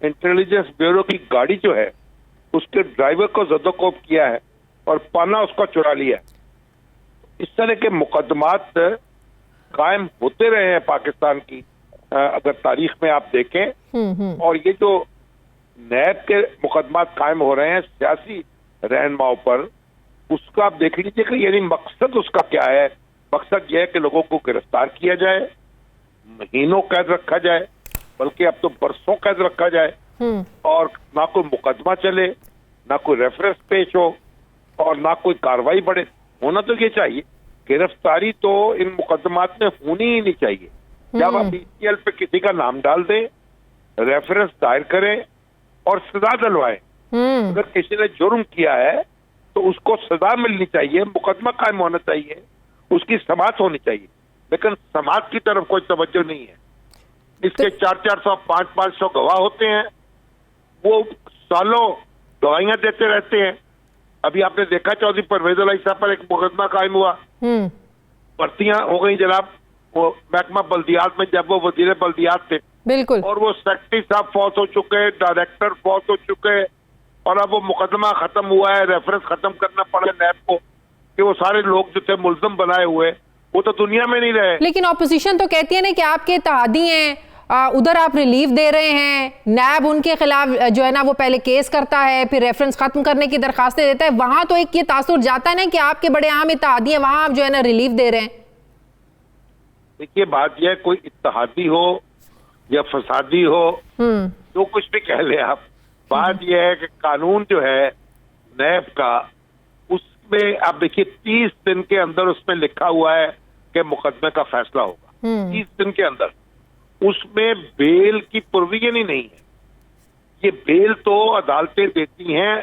इंटेलिजेंस ब्यूरो की गाड़ी जो है उसके ड्राइवर को जदोकोब किया है और पाना उसका चुरा लिया है। इस तरह के मुकदमात कायम होते रहे हैं पाकिस्तान की अगर तारीख में आप देखें। और ये जो नैब के मुकदमात कायम हो रहे हैं सियासी रहनुमाओं पर, उसका आप देख लीजिए कि यानी मकसद उसका क्या है। मकसद यह है कि लोगों को गिरफ्तार किया जाए, महीनों कैद रखा जाए, बल्कि अब तो बरसों कैद रखा जाए, और ना कोई मुकदमा चले, ना कोई रेफरेंस पेश हो और ना कोई कार्रवाई बढ़े। होना तो ये चाहिए, गिरफ्तारी तो इन मुकदमात में होनी ही नहीं चाहिए। जब आप ECL पे किसी का नाम डाल दें, रेफरेंस दायर करें और सजा दिलवाएं। अगर किसी ने जुर्म किया है तो उसको सजा मिलनी चाहिए, मुकदमा कायम होना चाहिए, उसकी समाअत होनी चाहिए, लेकिन समाअत की तरफ कोई तवज्जो नहीं है। इसके 400-400 500-500 गवाह होते हैं, वो सालों गवाहियां देते रहते हैं। अभी आपने देखा चौधरी परवेज अली साहब पर एक मुकदमा कायम हुआ, भर्तियां हो गई जनाब, वो महकमा बल्दियात में जब वो वजीर बल्दियात थे, बिल्कुल, और वो सेक्रेटरी साहब फौत हो चुके, डायरेक्टर फौत हो चुके, और अब वो मुकदमा खत्म हुआ है, रेफरेंस खत्म करना पड़ा नैब को कि वो सारे लोग जो थे मुल्ज़म बनाए हुए वो तो दुनिया में नहीं रहे। लेकिन ऑपोजिशन तो कहती है ना कि आपके इत्तेहादी हैं, उधर आप रिलीफ दे रहे हैं, नैब उनके खिलाफ जो है ना वो पहले केस करता है, फिर रेफरेंस खत्म करने की दरखास्तें देता है। वहां तो एक ये तासुर जाता है ना कि आपके बड़े आम इत्तेहादी हैं, वहां आप जो है ना रिलीफ दे रहे हैं। देखिए बात यह, कोई इत्तेहादी हो या फसादी हो, जो कुछ भी कह ले आप, बात यह है कि कानून जो है नैब का, उसमें आप देखिए 30 दिन के अंदर उसमें लिखा हुआ है कि मुकदमे का फैसला होगा। 30 दिन के अंदर उसमें बेल की प्रोविजन ही नहीं है। ये बेल तो अदालतें देती हैं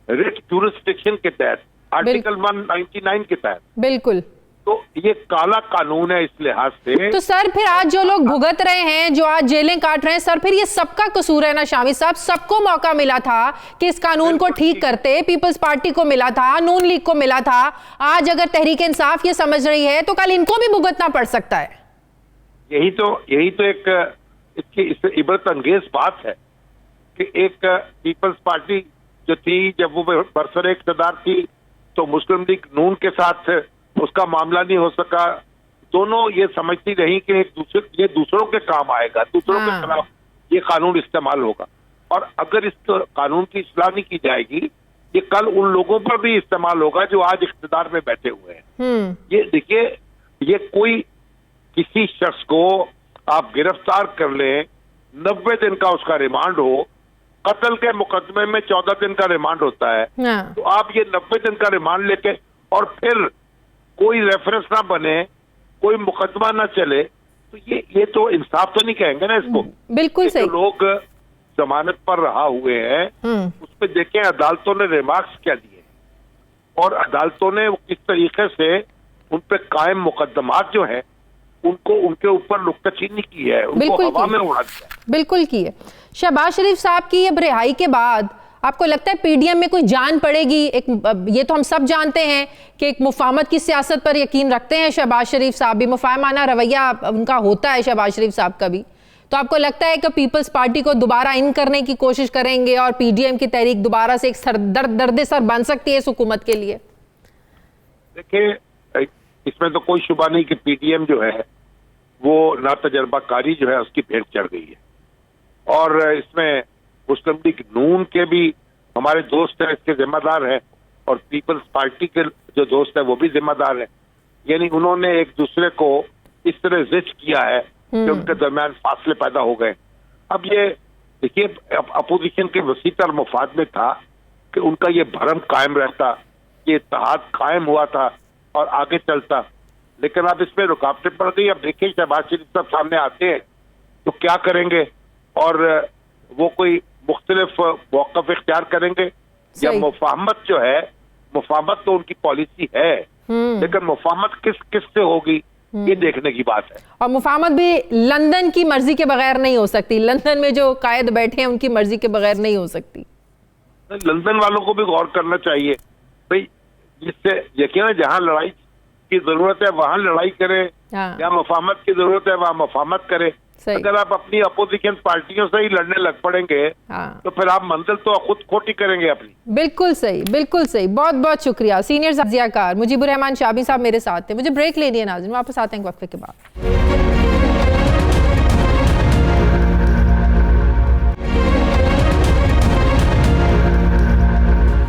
रिट ज्यूरिसडिक्शन के तहत, आर्टिकल 199 के तहत। बिल्कुल, तो ये काला कानून है इस लिहाज से। तो सर फिर आज जो लोग भुगत रहे हैं, जो आज जेलें काट रहे हैं, सर फिर ये सबका कसूर है ना शामी साहब? सबको मौका मिला था कि इस कानून को ठीक करते, पीपल्स पार्टी को मिला था, नून लीग को मिला था। आज अगर तहरीक इंसाफ ये समझ रही है तो कल इनको भी भुगतना पड़ सकता है। यही तो एक इसकी इबरत अंगेज बात है कि एक पीपल्स पार्टी जो थी, जब वो बरसरे इक़्तिदार थी, तो मुस्लिम लीग नून के साथ उसका मामला नहीं हो सका। दोनों ये समझती रही कि ये दूसरों के काम आएगा, दूसरों के खिलाफ ये कानून इस्तेमाल होगा, और अगर इस कानून की इस्लाह नहीं की जाएगी, ये कल उन लोगों पर भी इस्तेमाल होगा जो आज इक़्तिदार में बैठे हुए हैं। ये देखिए, ये कोई किसी शख्स को आप गिरफ्तार कर लें, 90 दिन का उसका रिमांड हो, कत्ल के मुकदमे में 14 दिन का रिमांड होता है, तो आप ये 90 दिन का रिमांड लेके और फिर कोई रेफरेंस ना बने, कोई मुकदमा ना चले, तो ये तो इंसाफ तो नहीं कहेंगे ना इसको। बिल्कुल सही। तो लोग जमानत पर रहा हुए हैं, उसपे देखें अदालतों ने रिमार्क्स क्या दिए और अदालतों ने किस तरीके से उन पे कायम मुकदमात जो है उनको उनके ऊपर नुक्ताचीनी की है, उनको हवा में उड़ा दिया। बिल्कुल की है। शहबाज शरीफ साहब की अब रिहाई के बाद आपको लगता है PDM में कोई जान पड़ेगी? ये तो हम सब जानते हैं कि एक मुफाहमत की सियासत पर यकीन रखते हैं शहबाज शरीफ साहब भी, मुफाहमाना रवैया उनका होता है शहबाज शरीफ साहब का भी। तो आपको लगता है कि पीपल्स पार्टी को दोबारा इन करने की कोशिश करेंगे और PDM की तहरीक दोबारा से एक दर्द सर बन सकती है इस हुकूमत के लिए? देखिए, इसमें तो कोई शुबा नहीं कि PDM जो है वो नातजर्बाकारी जो है उसकी भेंट चढ़ गई है, और इसमें मुस्लिम लीग नून के भी हमारे दोस्त हैं, इसके जिम्मेदार हैं, और पीपल्स पार्टी के जो दोस्त हैं वो भी जिम्मेदार हैं। यानी उन्होंने एक दूसरे को इस तरह जिद किया है कि उनके दरमियान फासले पैदा हो गए। अब ये देखिए, अपोजिशन के वसीतर मुफाद में था कि उनका ये भरम कायम रहता, ये इत्तेहाद कायम हुआ था और आगे चलता, लेकिन अब इसमें रुकावटें पड़ गई। अब देखिए शहबाज शरीफ साहब सामने आते हैं तो क्या करेंगे, और वो कोई मुख्तलिफ मौक़िफ़ इख्तियार करेंगे या मुफाहमत जो है, मुफाहमत तो उनकी पॉलिसी है, लेकिन मुफाहमत किस से होगी ये देखने की बात है। और मुफाहमत भी लंदन की मर्जी के बगैर नहीं हो सकती, लंदन में जो कायद बैठे हैं उनकी मर्जी के बगैर नहीं हो सकती। लंदन वालों को भी गौर करना चाहिए भाई, जिससे यकीन जहाँ लड़ाई की जरूरत है वहाँ लड़ाई करें, जहाँ मफाहमत की जरूरत है वहाँ मफाहमत करें। अगर आप अपनी अपोजिशन पार्टियों से ही लड़ने लग पड़ेंगे तो फिर आप मंजिल तो खुद खोटी करेंगे अपनी। बिल्कुल सही, बिल्कुल सही। बहुत बहुत शुक्रिया सीनियर तज्जियाकार मुजीबुर रहमान शाबी साहब मेरे साथ थे। मुझे ब्रेक लेनी है नाज़रीन, वापस आते हैं वक्फे के बाद।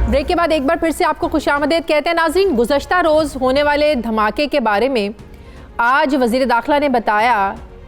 ब्रेक के बाद एक बार फिर से आपको खुशामदीद कहते हैं नाज़रीन। गुज़श्ता रोज़ होने वाले धमाके के बारे में आज वज़ीर दाखिला ने बताया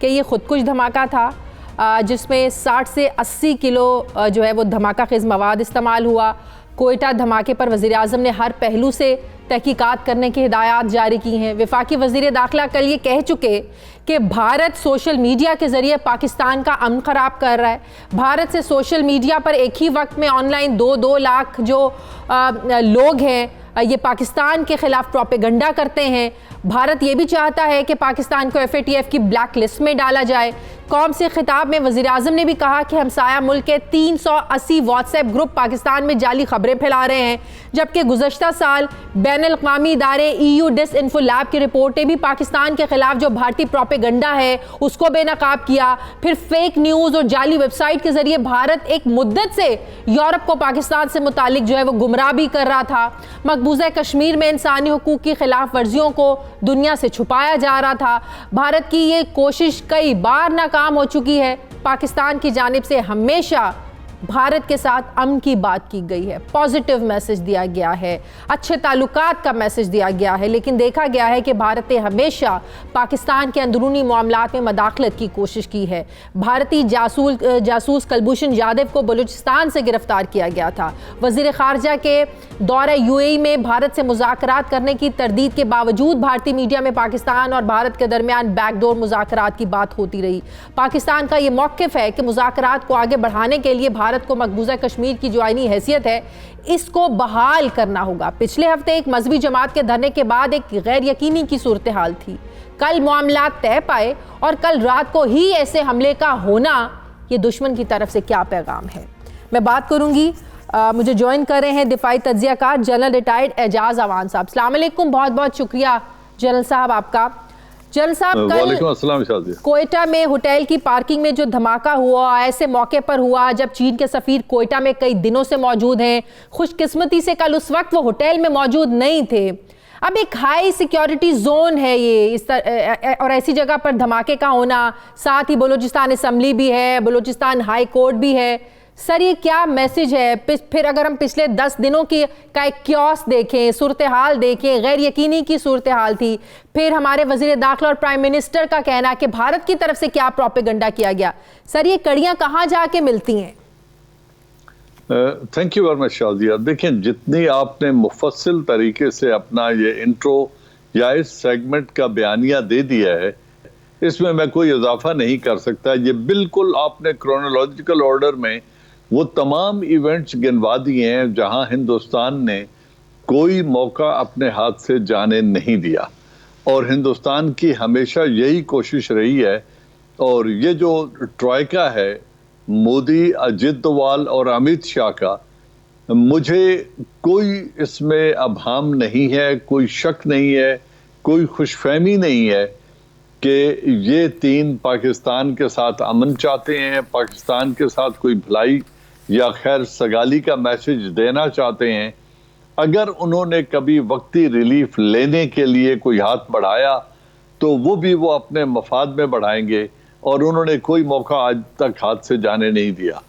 कि ये खुदकुश धमाका था जिसमें 60 से 80 किलो जो है वो धमाका खेज़ मवाद इस्तेमाल हुआ। कोयटा धमाके पर वज़ीर आज़म ने हर पहलू से तहकीकात करने की हिदायत जारी की हैं। वफाकी वज़ीर दाखिला कल ये कह चुके कि भारत सोशल मीडिया के ज़रिए पाकिस्तान का अमन ख़राब कर रहा है। भारत से सोशल मीडिया पर एक ही वक्त में ऑनलाइन 2-2 लाख जो लोग हैं ये पाकिस्तान के ख़िलाफ़ प्रोपेगेंडा करते हैं। भारत ये भी चाहता है कि पाकिस्तान को FATF की ब्लैक लिस्ट में डाला जाए। कौम से खिताब में वज़ीर आज़म ने भी कहा कि हमसाया मुल्क के 380 व्हाट्सएप ग्रुप पाकिस्तान में जाली खबरें फैला रहे हैं, जबकि गुज़श्ता साल बैनुल-अक़वामी इदारे EU डिसइन्फो लैब की रिपोर्ट ने भी पाकिस्तान के खिलाफ जो भारतीय प्रोपेगेंडा है उसको बेनकाब किया। फिर फेक न्यूज़ और जाली वेबसाइट के ज़रिए भारत एक मुद्दत से यूरोप को पाकिस्तान से मुतालिक जो है वो गुमराह भी कर रहा था। मकबूजा कश्मीर में इंसानी हुकूक की खिलाफ वर्जियों को दुनिया से छुपाया जा रहा था। भारत की ये कोशिश कई बार नाकाम हो चुकी है। पाकिस्तान की जानिब से हमेशा भारत के साथ अमन की बात की गई है, पॉजिटिव मैसेज दिया गया है, अच्छे ताल्लुकात का मैसेज दिया गया है, लेकिन देखा गया है कि भारत ने हमेशा पाकिस्तान के अंदरूनी मामलात में मदाखलत की कोशिश की है। भारतीय जासूस कुलभूषण यादव को बलूचिस्तान से गिरफ्तार किया गया था। वज़ीर ख़ारजा के दौरे UAE में भारत से मुज़ाकरात करने की तरदीद के बावजूद भारतीय मीडिया में पाकिस्तान और भारत के दरमियान बैकडोर मुज़ाकरात की बात होती रही। पाकिस्तान का ये मौक़िफ़ है कि मुज़ाकरात को आगे बढ़ाने के लिए भारत को मकबूजा कश्मीर की जो आईनी हैसियत है इसको बहाल करना होगा। पिछले हफ्ते एक मजहबी जमात के धरने के बाद एक गैर यकीनी की सूरत हाल थी। कल मामला तय पाए और कल रात को ही ऐसे हमले का होना ये दुश्मन की तरफ से क्या पैगाम है। मैं बात करूंगी, मुझे ज्वाइन कर रहे हैं दिफाई तज्जियाकार जनरल रिटायर्ड एजाज अवान साहब। अस्सलाम वालेकुम, बहुत बहुत शुक्रिया जनरल साहब आपका। जनरल साहब, कल कोयटा में होटल की पार्किंग में जो धमाका हुआ ऐसे मौके पर हुआ जब चीन के सफीर कोयटा में कई दिनों से मौजूद हैं। खुशकिस्मती से कल उस वक्त वो होटल में मौजूद नहीं थे। अब एक हाई सिक्योरिटी जोन है ये और ऐसी जगह पर धमाके का होना, साथ ही बलूचिस्तान असम्बली भी है, बलूचिस्तान हाई कोर्ट भी है। सर ये क्या मैसेज है? फिर अगर हम पिछले 10 दिनों की का एक क्योस देखें, सूरत हाल देखें, गैर यकीनी की सूरत हाल थी, फिर हमारे वज़ीर दाखिला और प्राइम मिनिस्टर का कहना कि भारत की तरफ से क्या प्रोपेगेंडा किया गया। सर ये कड़ियाँ कहाँ जाके मिलती हैं? Thank you very much Shazia. देखिए, जितनी आपने मुफस्सिल तरीके से अपना ये इंट्रो या इस सेगमेंट का बयानिया दे दिया है, इसमें मैं कोई इजाफा नहीं कर सकता। ये बिल्कुल आपने क्रोनोलॉजिकल ऑर्डर में वो तमाम इवेंट्स गिनवा दिए हैं जहां हिंदुस्तान ने कोई मौका अपने हाथ से जाने नहीं दिया, और हिंदुस्तान की हमेशा यही कोशिश रही है। और ये जो ट्राइका है मोदी, अजित डोवाल और अमित शाह का, मुझे कोई इसमें अभाम नहीं है, कोई शक नहीं है, कोई खुशफहमी नहीं है कि ये तीन पाकिस्तान के साथ अमन चाहते हैं, पाकिस्तान के साथ कोई भलाई या खैर सगाली का मैसेज देना चाहते हैं। अगर उन्होंने कभी वक्ती रिलीफ लेने के लिए कोई हाथ बढ़ाया तो वो भी वो अपने मफाद में बढ़ाएंगे, और उन्होंने कोई मौका आज तक हाथ से जाने नहीं दिया।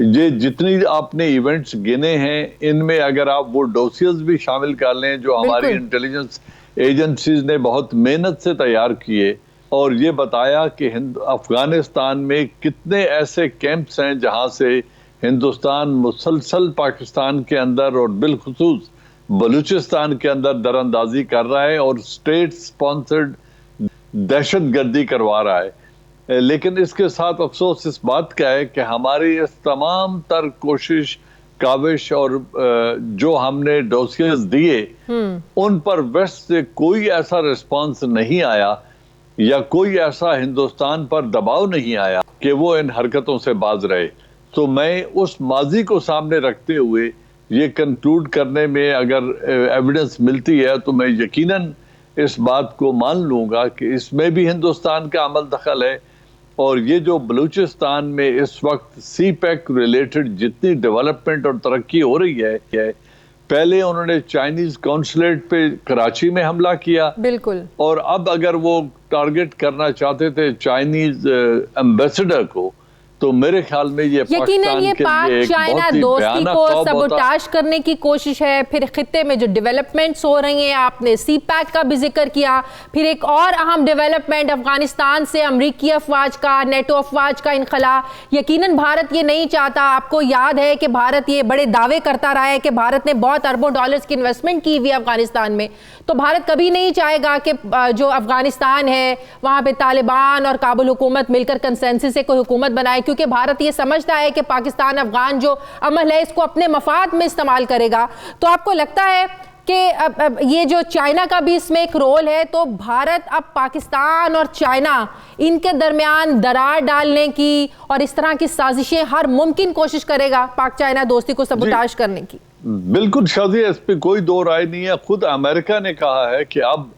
ये जितनी आपने इवेंट्स गिने हैं इनमें अगर आप वो डोसियर्स भी शामिल कर लें जो हमारी इंटेलिजेंस एजेंसीज ने बहुत मेहनत से तैयार किए, और ये बताया कि अफगानिस्तान में कितने ऐसे कैंप्स हैं जहां से हिंदुस्तान मुसलसल पाकिस्तान के अंदर और बिलखुसूस बलूचिस्तान के अंदर दरअंदाजी कर रहा है और स्टेट स्पॉन्सर्ड दहशतगर्दी करवा रहा है। लेकिन इसके साथ अफसोस इस बात का है कि हमारी इस तमाम तर कोशिश, काविश और जो हमने डोसियर्स दिए उन पर वेस्ट से कोई ऐसा रिस्पांस नहीं आया या कोई ऐसा हिंदुस्तान पर दबाव नहीं आया कि वो इन हरकतों से बाज रहे। तो मैं उस माजी को सामने रखते हुए ये कंक्लूड करने में अगर एविडेंस मिलती है तो मैं यकीनन इस बात को मान लूँगा कि इसमें भी हिंदुस्तान का अमल दखल है। और ये जो बलूचिस्तान में इस वक्त CPEC रिलेटेड जितनी डेवलपमेंट और तरक्की हो रही है, पहले उन्होंने चाइनीज कॉन्सुलेट पे कराची में हमला किया, बिल्कुल, और अब अगर वो टारगेट करना चाहते थे चाइनीज एम्बेसडर को, तो मेरे ख्याल में ये यकीनन ये पाक चाइना दोस्ती को सबोटाज करने की कोशिश है। फिर खित्ते में जो डेवलपमेंट्स हो रही हैं, आपने CPEC का भी जिक्र किया, फिर एक और अहम डेवलपमेंट अफगानिस्तान से अमरीकी अफवाज का, नेटो अफवाज का इनखला। यकीनन भारत ये नहीं चाहता। आपको याद है कि भारत ये बड़े दावे करता रहा है कि भारत ने बहुत अरबों डॉलर्स की इन्वेस्टमेंट की हुई अफगानिस्तान में, तो भारत कभी नहीं चाहेगा कि जो अफगानिस्तान है वहाँ पे तालिबान और काबुल हुकूमत मिलकर कंसेंसस से कोई हुकूमत बनाए, क्योंकि भारत ये समझता है कि पाकिस्तान अफगान जो अमल है इसको अपने मफाद में इस्तेमाल करेगा। तो आपको लगता है कि अब ये जो चाइना का भी इसमें एक रोल है, तो भारत अब पाकिस्तान और चाइना इनके दरमियान दरार डालने की और इस तरह की साजिशें हर मुमकिन कोशिश करेगा पाक चाइना दोस्ती को सबोटाज करने की? बिल्कुल शादी, इस पर कोई दो राय नहीं है। खुद अमेरिका ने कहा है कि अब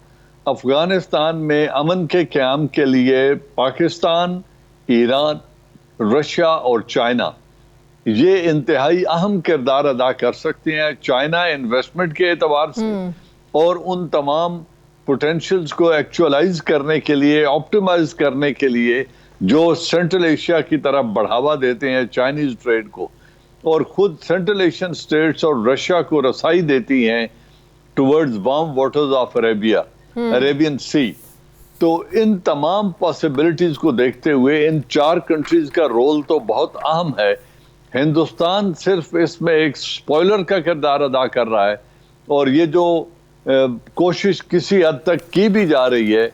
अफगानिस्तान में अमन के क़याम के लिए पाकिस्तान, ईरान, रशिया और चाइना ये इंतहाई अहम किरदार अदा कर सकते हैं। चाइना इन्वेस्टमेंट के एतबार से और उन तमाम पोटेंशियल्स को एक्चुअलाइज करने के लिए, ऑप्टिमाइज करने के लिए जो सेंट्रल एशिया की तरफ बढ़ावा देते हैं चाइनीज ट्रेड को, और खुद सेंट्रल एशियन स्टेट्स और रशिया को रसाई देती हैं towards warm waters of Arabian sea. तो इन तमाम पॉसिबिलिटीज को देखते हुए इन चार कंट्रीज का रोल तो बहुत अहम है। हिंदुस्तान सिर्फ इसमें एक स्पॉइलर का किरदार अदा कर रहा है, और ये जो कोशिश किसी हद तक की भी जा रही है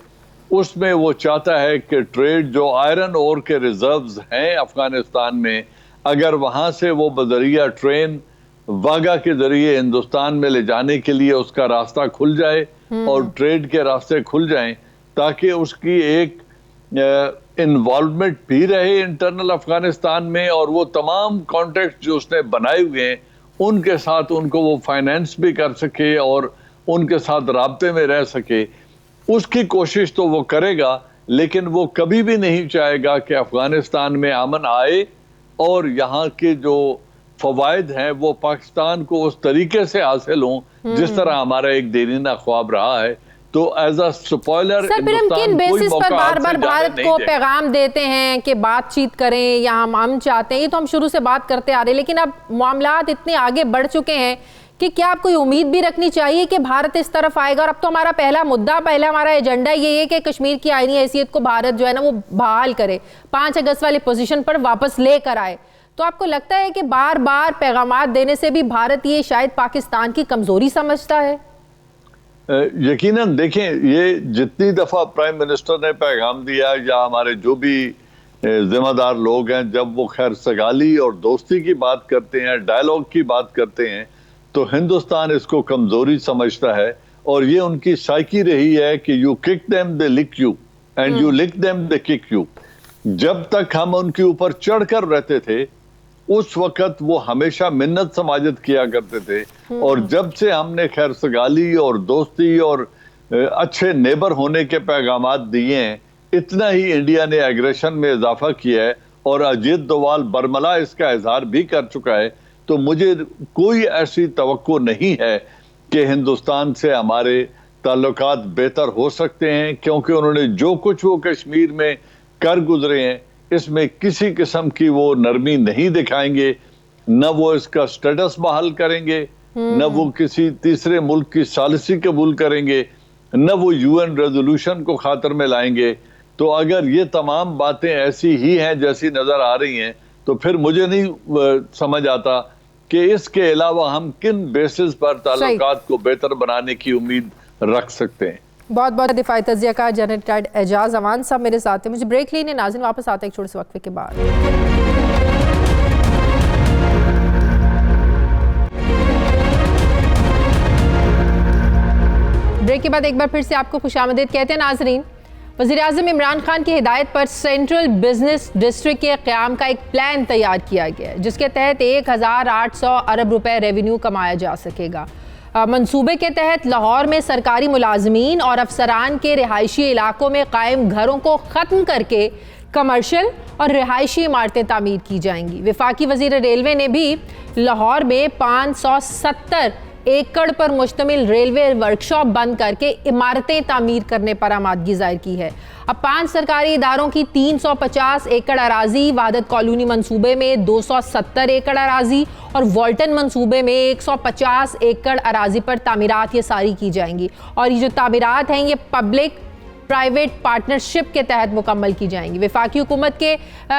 उसमें वो चाहता है कि ट्रेड जो आयरन ओर के रिजर्व्स हैं अफगानिस्तान में, अगर वहाँ से वो बजरिया ट्रेन वागा के जरिए हिंदुस्तान में ले जाने के लिए उसका रास्ता खुल जाए और ट्रेड के रास्ते खुल जाएं, ताकि उसकी एक इन्वॉल्वमेंट भी रहे इंटरनल अफगानिस्तान में, और वो तमाम कॉन्टेक्ट जो उसने बनाए हुए हैं उनके साथ उनको वो फाइनेंस भी कर सके और उनके साथ राब्ते में रह सके। उसकी कोशिश तो वो करेगा, लेकिन वो कभी भी नहीं चाहेगा कि अफगानिस्तान में अमन आए और यहाँ के जो फवायद हैं वो पाकिस्तान को उस तरीके से हासिल हों जिस तरह हमारा एक देरीना ख्वाब रहा है। तो एज अ स्पॉइलर किन बेसिस पर बार बार भारत को पैगाम देते हैं कि बातचीत करें या हम चाहते हैं, ये तो हम शुरू से बात करते आ रहे हैं, लेकिन अब मामलात इतने आगे बढ़ चुके हैं कि क्या आपको उम्मीद भी रखनी चाहिए कि भारत इस तरफ आएगा? और अब तो हमारा पहला हमारा एजेंडा ये है कि कश्मीर की आईनी हैसियत को भारत जो है ना वो बहाल करे, 5 अगस्त वाली पोजीशन पर वापस लेकर आए। तो आपको लगता है कि बार बार पैगामात देने से भी भारत ये शायद पाकिस्तान की कमजोरी समझता है? यकीनन देखें, ये जितनी दफा प्राइम मिनिस्टर ने पैगाम दिया या हमारे जो भी जिम्मेदार लोग हैं, जब वो खैर सगाली और दोस्ती की बात करते हैं, डायलॉग की बात करते हैं, तो हिंदुस्तान इसको कमजोरी समझता है। और ये उनकी साइकी रही है कि you kick them they lick you and you lick them they kick you. जब तक हम उनके ऊपर चढ़कर रहते थे उस वक्त वो हमेशा मिन्नत समाजत किया करते थे, और जब से हमने खैर सगाली और दोस्ती और अच्छे नेबर होने के पैगामात दिए हैं, इतना ही इंडिया ने एग्रेशन में इजाफा किया है, और अजीत डोवाल बरमला इसका इजहार भी कर चुका है। तो मुझे कोई ऐसी तवक्को नहीं है कि हिंदुस्तान से हमारे ताल्लुकात बेहतर हो सकते हैं, क्योंकि उन्होंने जो कुछ वो कश्मीर में कर गुजरे हैं इसमें किसी किस्म की वो नरमी नहीं दिखाएंगे, न वो इसका स्टेटस बहाल करेंगे, न वो किसी तीसरे मुल्क की सालिसी कबूल करेंगे, न वो UN रेजोल्यूशन को खातर में लाएंगे। तो अगर ये तमाम बातें ऐसी ही हैं जैसी नजर आ रही हैं, तो फिर मुझे नहीं समझ आता कि इसके अलावा हम किन बेसिस पर ताल्लुकात को बेहतर बनाने की उम्मीद रख सकते हैं। बहुत बहुत दिफाई तजिया का जनरल रिटायर्ड एजाज अवान साहब मेरे साथ हैं। मुझे ब्रेक लेने नाज़रीन वापस आते हैं एक छोटे से वक्फे के बाद। ब्रेक के बाद एक बार फिर से आपको खुशामदीद कहते हैं नाज़रीन। वज़ीर-ए-आज़म इमरान खान की हिदायत पर सेंट्रल बिजनेस डिस्ट्रिक्ट के क़याम का एक प्लान तैयार किया गया है, जिसके तहत 1800 अरब रुपए रेवेन्यू कमाया जा सकेगा। मंसूबे के तहत लाहौर में सरकारी मुलाजमीन और अफसरान के रिहायशी इलाकों में कायम घरों को ख़त्म करके कमर्शियल और रिहायशी इमारतें तामीर की जाएंगी। वफाकी वज़ीर रेलवे ने भी लाहौर में 570 एकड़ पर मुश्तमिल रेलवे वर्कशॉप बंद करके इमारतें तामीर करने पर आमादगी जाहिर की है। अब 5 सरकारी इदारों की 350 एकड़ अराजी, वादत कॉलोनी मंसूबे में 270 एकड़ अराजी और वॉल्टन मंसूबे में 150 एकड़ अराजी पर तामीरात ये सारी की जाएंगी। और ये जो तामीरात हैं ये पब्लिक प्राइवेट पार्टनरशिप के तहत मुकम्मल की जाएंगी। वफाकी हुकूमत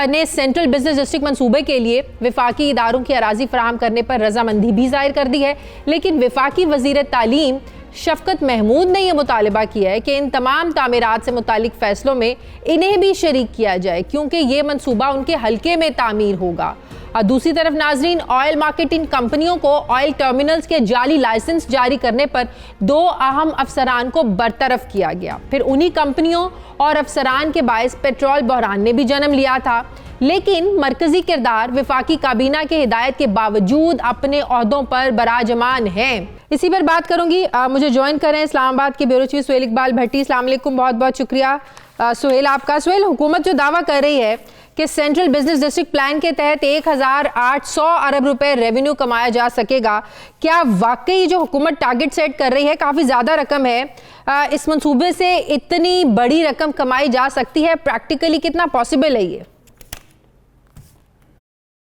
ने सेंट्रल बिजनेस डिस्ट्रिक्ट मंसूबे के लिए वफाकी इदारों की अराजी फराहम करने पर रजामंदी भी जाहिर कर दी है, लेकिन वफाकी वज़ीर तालीम शफकत महमूद ने यह मुतालबा किया है कि इन तमाम तामीरात से मुतालिक फ़ैसलों में इन्हें भी शरीक किया जाए, क्योंकि ये मनसूबा उनके हल्के में तामीर होगा। दूसरी तरफ नाजरीन, ऑयल मार्केटिंग कंपनियों को ऑयल टर्मिनल्स के जाली लाइसेंस जारी करने पर 2 अहम अफसरान को बरतरफ किया गया। फिर उन्हीं कंपनियों और अफसरान के बायस पेट्रोल बहरान ने भी जन्म लिया था, लेकिन मरकजी किरदार वफाकी काबीना के हिदायत के बावजूद अपने ओहदों पर बराजमान हैं। इसी पर बात करूंगी। मुझे ज्वाइन करें इस्लामाबाद के ब्यूरो चीफ सुहेल इकबाल भट्टी। अस्सलाम वालेकुम, बहुत बहुत शुक्रिया सुहेल आपका। सुहेल, हुकूमत जो दावा कर रही है कि सेंट्रल बिजनेस डिस्ट्रिक्ट प्लान के तहत 1800 अरब रुपए रेवेन्यू कमाया जा सकेगा, क्या वाकई जो हुकूमत टारगेट सेट कर रही है काफ़ी ज़्यादा रकम है, इस मंसूबे से इतनी बड़ी रकम कमाई जा सकती है? प्रैक्टिकली कितना पॉसिबल है ये?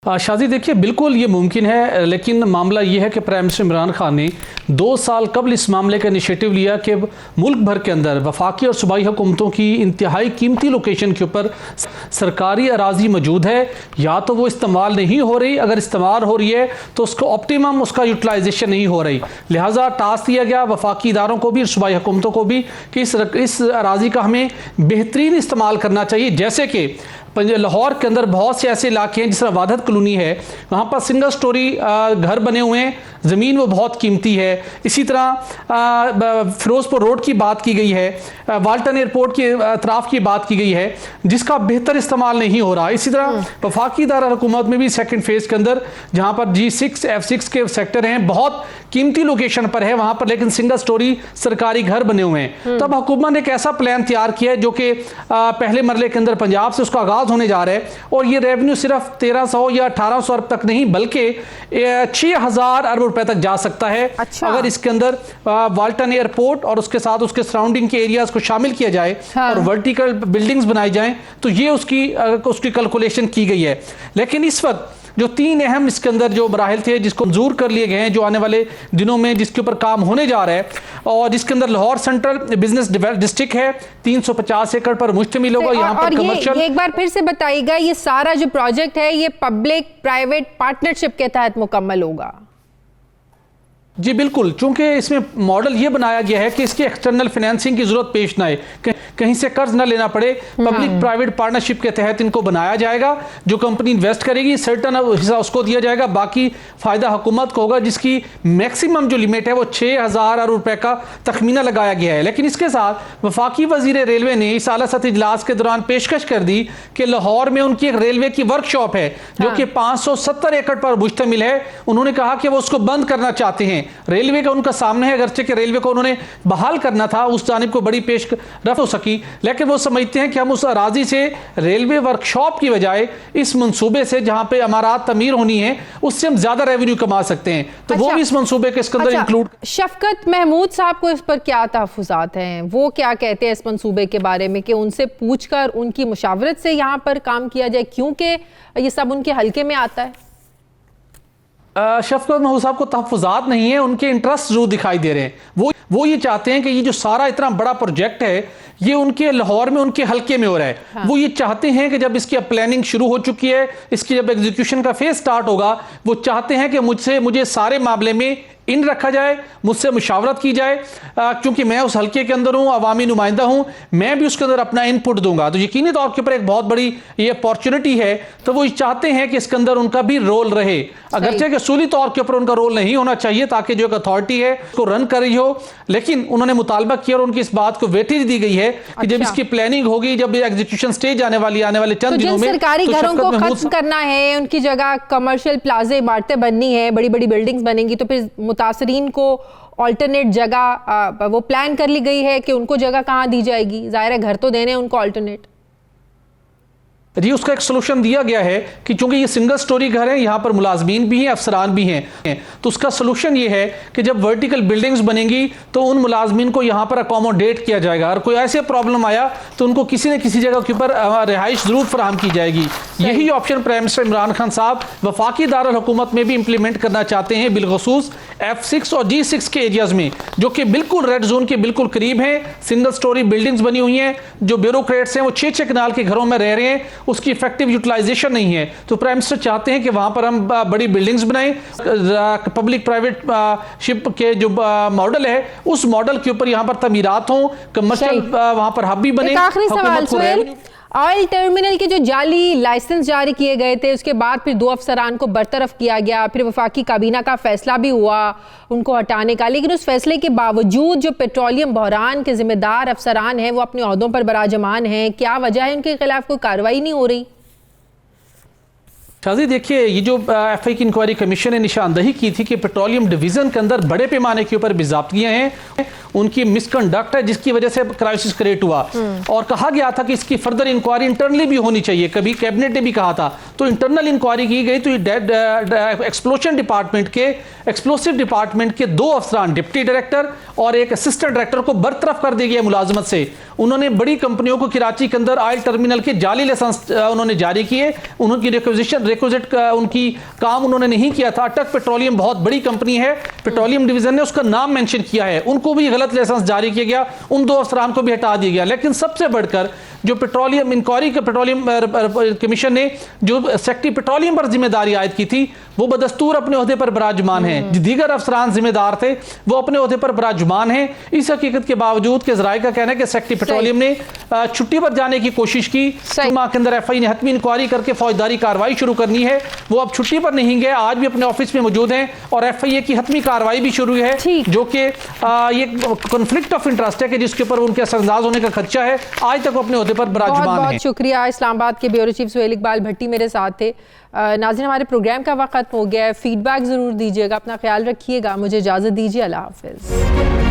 शाजी देखिए, बिल्कुल ये मुमकिन है, लेकिन मामला ये है कि प्राइम मिनिस्टर इमरान खान ने 2 साल कबल इस मामले का इनिशिएटिव लिया कि मुल्क भर के अंदर वफाकी और सूबाई हुकूमतों की इंतहाई कीमती लोकेशन के ऊपर सरकारी अराजी मौजूद है, या तो वो इस्तेमाल नहीं हो रही, अगर इस्तेमाल हो रही है तो उसको ऑप्टिमम उसका यूटिलाइजेशन नहीं हो रही। लिहाजा टास्क दिया गया वफाकी इदारों को भी और सूबाई हुकूमतों को भी कि इस अराजी का हमें बेहतरीन इस्तेमाल करना चाहिए। जैसे कि लाहौर के अंदर बहुत से ऐसे इलाके हैं, जिस तरह वादत कॉलोनी है, वहाँ पर सिंगल स्टोरी घर बने हुए हैं, ज़मीन वो बहुत कीमती है। इसी तरह फिरोजपुर रोड की बात की गई है, वाल्टन एयरपोर्ट के अतराफ़ की बात की गई है, जिसका बेहतर इस्तेमाल नहीं हो रहा। इसी तरह वफाकी दारा हुकूमत में भी सेकंड फेज़ के अंदर जहाँ पर G6 F6 के सेक्टर हैं, बहुत कीमती लोकेशन पर है वहाँ पर, लेकिन सिंगल स्टोरी सरकारी घर बने हुए हैं। तब हुकूमत ने एक ऐसा प्लान तैयार किया है जो कि पहले मरले के अंदर पंजाब से उसका आगाज़ होने जा रहा है, और ये रेवेन्यू सिर्फ 1300 या 1800 अरब तक नहीं बल्कि 6000 अरब रुपए तक जा सकता है। अच्छा। अगर इसके अंदर वाल्टन एयरपोर्ट और उसके साथ उसके सराउंडिंग के एरियाज को शामिल किया जाए और वर्टिकल बिल्डिंग्स बनाई जाएं, तो ये उसकी कैलकुलेशन की गई है। लेकिन इस वक्त जो 3 अहम इसके अंदर जो मराहिल थे जिसको मंजूर कर लिए गए हैं, जो आने वाले दिनों में जिसके ऊपर काम होने जा रहा है, और जिसके अंदर लाहौर सेंट्रल बिजनेस डिस्ट्रिक्ट है 350 एकड़ पर मुश्तमिल होगा। यहाँ पर कमर्शियल, एक बार फिर से बताइएगा, ये सारा जो प्रोजेक्ट है ये पब्लिक प्राइवेट पार्टनरशिप के तहत मुकम्मल होगा? जी बिल्कुल, चूंकि इसमें मॉडल ये बनाया गया है कि इसकी एक्सटर्नल फाइनेंसिंग की जरूरत पेश ना आए, कहीं से कर्ज ना लेना पड़े। पब्लिक प्राइवेट पार्टनरशिप के तहत इनको बनाया जाएगा। जो कंपनी इन्वेस्ट करेगी सर्टन हिस्सा उसको दिया जाएगा, बाकी फायदा हुकूमत को होगा, जिसकी मैक्सिमम जो लिमिट है वो 6000 अरब रुपए का तखमीना लगाया गया है। लेकिन इसके साथ वफाकी वजीर रेलवे ने इस आला सतही इजलास के दौरान पेशकश कर दी कि लाहौर में उनकी एक रेलवे की वर्कशॉप है जो कि 570 एकड़ पर मुश्तमिल है। उन्होंने कहा कि वो उसको बंद करना चाहते हैं। रेलवे का उनका सामने है, अगरचे कि रेलवे को उन्होंने बहाल करना था, उस जानिब को बड़ी पेश रफ्त हो सकी, लेकिन वो समझते हैं कि हम उस अराजी से रेलवे वर्कशॉप की बजाय इस मंसूबे से जहां पे इमारत तमीर होनी है उससे हम ज्यादा रेवेन्यू कमा सकते हैं। तो वो भी इस मंसूबे के इसके अंदर इंक्लूड। शफकत महमूद साहब को इस पर क्या तहफ्फुज़ात हैं, वो क्या कहते हैं इस मंसूबे के बारे में कि उनसे पूछकर उनकी मुशावरत से यहाँ पर काम किया जाए, क्योंकि ये सब उनके हल्के में आता है? शफकत महमूद साहब को तहफ्फुज़ात नहीं है, उनके इंटरेस्ट जरूर दिखाई दे रहे हैं। वो ये चाहते हैं कि ये जो सारा इतना बड़ा प्रोजेक्ट है ये उनके लाहौर में उनके हल्के में हो रहा है। हाँ। वो ये चाहते हैं कि जब इसकी प्लानिंग शुरू हो चुकी है, इसकी जब एग्जीक्यूशन का फेज स्टार्ट होगा, वो चाहते हैं कि मुझे सारे मामले में इन रखा जाए, मुझसे मुशावरत की जाए, क्योंकि मैं उस हल्के के अंदर हूं, अवामी नुमाइंदा हूं, मैं भी उसके अंदर अपना इनपुट दूंगा। तो यकीनी तौर के ऊपर एक बहुत बड़ी ये अपॉर्चुनिटी है, तो वो चाहते हैं कि इसके अंदर उनका भी रोल रहे, अगरचे कि असूली तौर के ऊपर उनका रोल नहीं होना चाहिए, ताकि जो एक अथॉरिटी है उसको रन कर रही हो। लेकिन उन्होंने मुतालबा किया और उनकी इस बात को वेटेज दी गई है कि जब इसकी प्लानिंग होगी, जब एग्जीक्यूशन स्टेज आने वाले चंद दिनों में, सरकारी घरों को खत्म करना है, उनकी जगह कमर्शियल प्लाजे इमारतें बननी है, बड़ी बड़ी बिल्डिंग्स बनेंगी, तो फिर मुतासरीन को ऑल्टरनेट जगह वो प्लान कर ली गई है कि उनको जगह कहाँ दी जाएगी? जाहिर है घर तो देने हैं उनको ऑल्टरनेट। जी, उसका एक सोल्यूशन दिया गया है कि चूंकि ये सिंगल स्टोरी घर है, यहाँ पर मुलाजमीन भी हैं, अफसरान भी हैं, तो उसका सोल्यूशन ये है कि जब वर्टिकल बिल्डिंग्स बनेंगी तो उन मुलाजमीन को यहाँ पर अकोमोडेट किया जाएगा, और कोई ऐसे प्रॉब्लम आया तो उनको किसी न किसी जगह के ऊपर रिहाइश जरूर फराहम की जाएगी। यही option prime minister Imran Khan साहब वफाकी दारुल हुकूमत में भी इंप्लीमेंट करना चाहते हैं, बिलखसूस F6 और G6 के एरियाज में, जो कि बिल्कुल रेड जोन के बिल्कुल करीब हैं। सिंगल स्टोरी बिल्डिंग्स बनी हुई हैं, जो ब्यूरोक्रेट्स हैं वो 6-6 कनाल के घरों में रह रहे हैं, उसकी इफेक्टिव यूटिलाइजेशन नहीं है। तो प्राइम मिनिस्टर चाहते हैं कि वहां पर हम बड़ी बिल्डिंग्स बनाएं, पब्लिक प्राइवेट शिप के जो मॉडल है उस मॉडल के ऊपर यहां पर तमीरात हों, कमर्शियल वहां पर हब भी बने। आखिरी सवाल सुहेल, ऑयल टर्मिनल के जो जाली लाइसेंस जारी किए गए थे, उसके बाद फिर 2 अफसरान को बरतरफ किया गया, फिर वफाकी काबीना का फैसला भी हुआ उनको हटाने का, लेकिन उस फैसले के बावजूद जो पेट्रोलियम बहरान के जिम्मेदार अफसरान हैं वो अपने ओहदों पर बराजमान हैं। क्या वजह है उनके खिलाफ कोई कार्रवाई नहीं हो रही? शाजी देखिए, ये जो एफआई की इंक्वायरी कमीशन ने निशानदही की थी कि पेट्रोलियम डिवीजन के अंदर बड़े पैमाने के ऊपर बेज़ाब्तियां हैं, उनकी मिसकंडक्ट है जिसकी वजह से क्राइसिस क्रिएट हुआ, और कहा गया था कि इसकी फर्दर इंक्वायरी इंटरनली भी होनी चाहिए, कभी कैबिनेट ने भी कहा था। तो इंटरनल इंक्वायरी की गई, तो एक्सप्लोजन डिपार्टमेंट के एक्सप्लोसिव डिपार्टमेंट के 2 अफसरान, डिप्टी डायरेक्टर और एक असिस्टेंट डायरेक्टर को बरतरफ कर दिया गया मुलाजमत से। उन्होंने बड़ी कंपनियों को कराची के अंदर ऑयल टर्मिनल के जाली लाइसेंस उन्होंने जारी किए, उनकी रिक्विजिट उनकी काम उन्होंने नहीं किया था। अटक पेट्रोलियम बहुत बड़ी कंपनी है, पेट्रोलियम डिवीजन ने उसका नाम मेंशन किया है, उनको भी गलत लाइसेंस जारी किया गया, उन 2 अफसरान को भी हटा दिया गया। लेकिन सबसे बढ़कर जो पेट्रोलियम इंक्वायरी के पेट्रोलियम कमीशन ने जो सेक्रेटरी पेट्रोलियम पर जिम्मेदारी आयद की थी, वो बदस्तूर अपने ओहदे पर बराजमान हैं। जो दीगर अफसरान जिम्मेदार थे वो अपने ओहदे पर बराजमान हैं। इस हकीकत के बावजूद के ज़राए का कहना है कि सेक्रेटरी पेट्रोलियम ने छुट्टी पर जाने की कोशिश की, माह के अंदर एफआई ने हतमी इंक्वायरी करके फौजदारी कार्रवाई शुरू करनी है, वो अब छुट्टी पर नहीं गए, आज भी अपने ऑफिस में मौजूद हैं, और एफआईए की हतमी कार्रवाई भी शुरू है, जो कि ये कॉन्फ्लिक्ट ऑफ इंटरेस्ट है कि जिसके ऊपर उनके असरअंदाज होने का खदशा है। आज तक अपने ओहदे पर बराजमान हैं। बहुत शुक्रिया। इस्लामाबाद के ब्यूरो चीफ सुहेल इकबाल भट्टी मेरे साथ थे। नाज़रीन, हमारे प्रोग्राम का वक्त खत्म हो गया है, फीडबैक ज़रूर दीजिएगा, अपना ख्याल रखिएगा, मुझे इजाज़त दीजिए, अल्लाह हाफ़िज़।